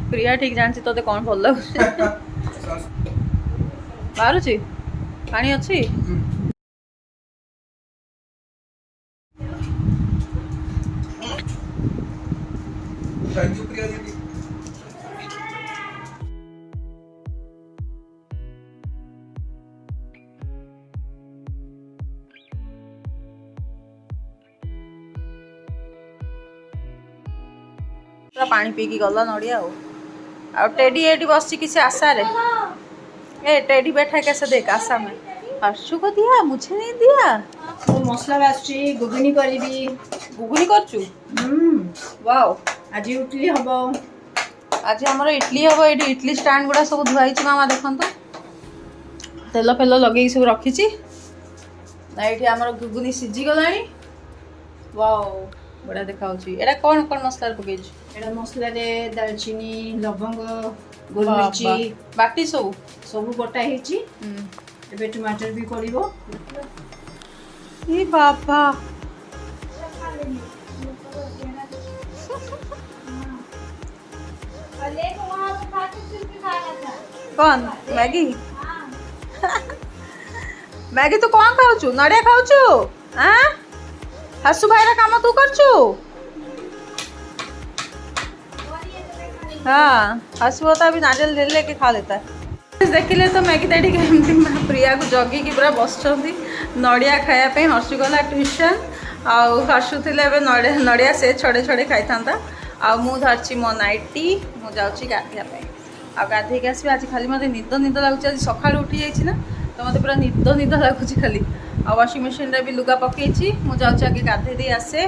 प्रिया ठीक जानसी तोते कौन भल लगुच बाहरुची पानी अच्छी थैंक यू प्रिया दीदी। पूरा पानी पी की गला नड़िया आ टेडी एडी बस किसी आशा रे ए टेडी बैठा कैसे देख आशा में हर्षु को दिया मुझे नहीं दिया तो मसला बासुची गुगुनी करिबी गुगुनी करचु वाओ आज इडली हबो आज हमर इडली हम ये इडली स्टैंड गुड़ा सब धुआई मामा देखत तेल फेल लगे सब रखी ये आमर गुगुनी सीझी गला वाओ बड़ा देखा एटा कौन कौन मसला पकई एटा मसला रे दालचीनी लवंग गोलमरिची बाटी सब सब बटा हेची एबे टमाटर भी पड़िबो ए बाबा कौन मैगी मैगी तू कौन खाऊ नड़िया खाऊ हसु भाई काम तू करचु हाँ हसु होता भी नारियल ले लेके खा लेता है देखिले तो मैगी दाड़ी केमती प्रिया को जगी की पूरा बस नड़िया खायापी हर्षु गला ट्यूशन आउ हर्षु थे नड़िया से छड़े छड़े खाई था आउ मु धरची मो नाइटी मु जाऊँगी गाधेवाई आ गाधे के आसबि आज खाली मत निद निद लगुच आज सका उठी जाइए ना तो मत पूरा निद निद लगुच खाली आ वाशिंग मशीन रे भी लुगा पकई मुझे आगे गाधे दे आसे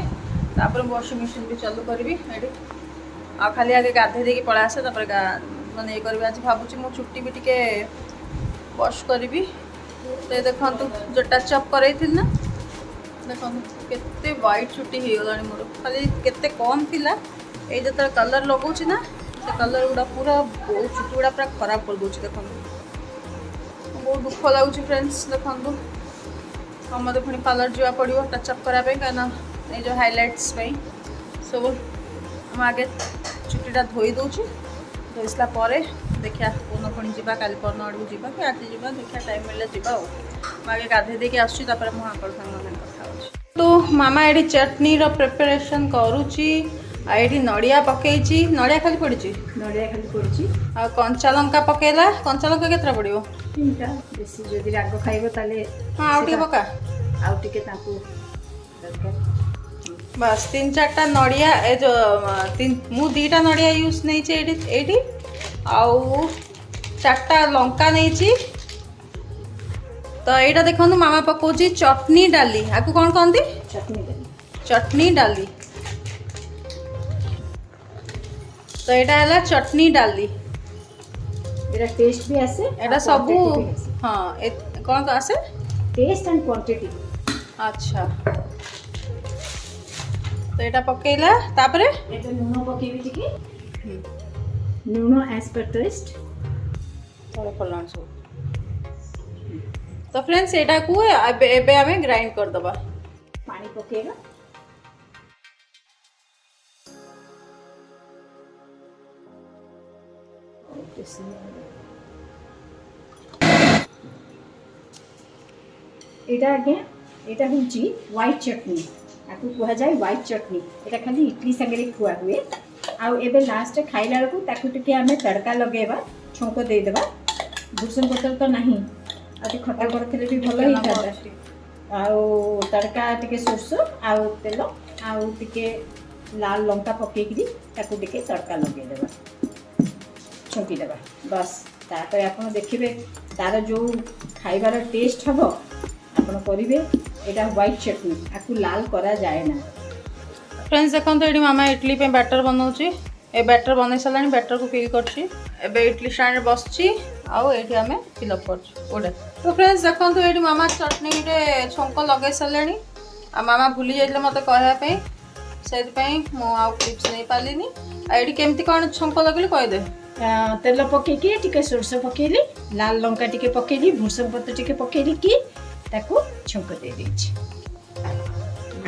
तापर वाशिंग मशीन भी चालू करी आ खाली आगे गाधे दे पड़ा आसे मैंने ये करी आज भावुँ मो चुट्टी भी टिके वॉश करी तो देखु जो टच अप कर ना देखो केते व्हाइट चुट्टी हो गला मोर खाली केते कम थिला ये जो कलर लगौछि ना से कलर गुड़ा पूरा बहुत चुट्टी गुड़ा पूरा खराब कर दूँ देखो बहुत दुख लगुच फ्रेंड्स देखो हम मत पुणी पार्लर जा पड़ो टचअप कराई कहीं ये जो हाइलाइट्स सब हम आगे चुट्टीटा धोई दूची धोई सारा देखिया कौन पुणी जा काली परन आड़ू जा कि आज जा देखिया टाइम मिले जा आगे गाधे देके आसपर मुझे आंकल सामने कथा तो मामा ये चटनी प्रिपरेशन करुच्ची ये नड़िया पकई नड़िया खाली पड़ी नड़िया खाली पड़ी आ कंचा लंका पकेला कंचा लंका केतरा पड़ो तीनटा बेसी जदि राग खाइबो ताले हाँ आउ टिके पका आउ टिके ताकू दरकार बस 3-4टा नड़िया ए जो मु 2टा नड़िया यूज नहीं आउ 4टा लंका नहीं तो यहाँ देखो मामा पकाउची चटनी डाली आपको कौन कहती चटनी डाली तो यहाँ है चटनी डाली एरा टेस्ट भी आसे एटा सब हाँ कौन तो आसे टेस्ट एंड क्वांटिटी अच्छा तो यहाँ पकेला तापरे एटा लूण पकेबी टिके लूण एज पर टेस्ट थोड़ा फलाण सब तो फ्रेंड्स यहाँ को एबे आमे ग्राइंड कर दबा पानी पकेगा एटा आगे एटा होची व्हाइट चटनी आपको कहा जाए व्हाइट चटनी एटा खाली इडली संगे खुआ हुए आ एबे लास्ट खाइला को ताकू टिके आमे तड़का लगेबा छौंको दे देबा भूसम पत्र तो नहीं आते खट्टा करथिले भी भलो ही था आउ तड़का टिके सोरसो आउ तेल आउ टिके लाल लंका पकेकरी ताकू टिके तड़का लगे देबा छौंकी देबा बस तापर आपण देखिबे तार जो खाइबार टेस्ट हबो आपण करिवे एटा व्हाइट चटनी आकू लाल करा जाए ना फ्रेंड्स देखो ये मामा इडली पे बैटर बनाऊँगी ए बैटर बन सारा बैटर को फिल कर इडली स्टैंड बसची आउ ये आम फिलअप कर तो फ्रेंड्स देखो ये मामा चटनी छंक लगे सारे आ मामा भूली जाइए मत कहवाई से क्लिप्स नहीं पार्ली आई केमती कौन छंक लगे कहीदे तेल पकईकी टिके सोरस पकेली लाल लंका टिके पकेली भूसंग पत्र टिके पकेली कि ताकू छंक दे देछि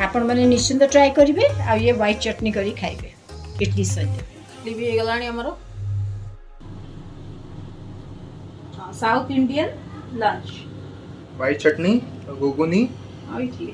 आपण माने निश्चिंत ट्राई करिवे आ ये व्हाइट चटनी करी खाइबे इडली सहित इडली भी ହେଇଗଲାଣି ଆମର साउथ इंडियन लंच व्हाइट चटनी घुगुनी और इडली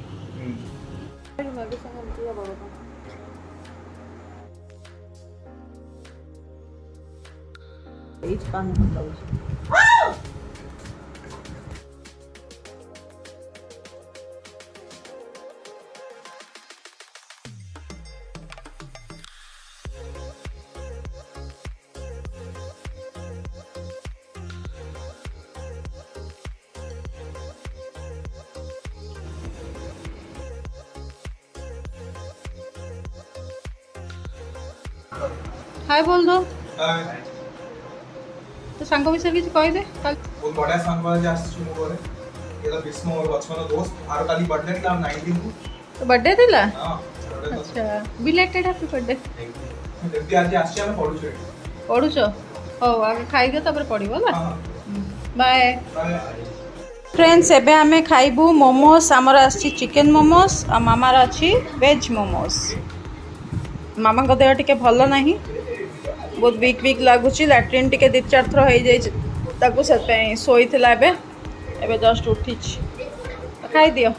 हाय बोल दो तो सांग विषय किसी कही दे बहुत बड़ा सांग वाला जास्त शुरू करे ये तो बिस्मो और बचपन दोस्त आरो काली बर्थडे था 19 को तो बर्थडे थिला हां अच्छा बिलेटेड हैप्पी बर्थडे जल्दी आज आसी हम पढु छे पढुछ हो आगे खाई दियो तपर पढिबो ला हां बाय बाय फ्रेंड्स एबे हमें खाइबू मोमोस आमर आछि चिकन मोमोस आ मामार अछि वेज मोमोस मामा को देह टिके भल नाही बहुत वीक वीक लगुच लैट्रिन टिके 2-4 थर हो जाए शोई एबे जस्ट उठी खाई दियो।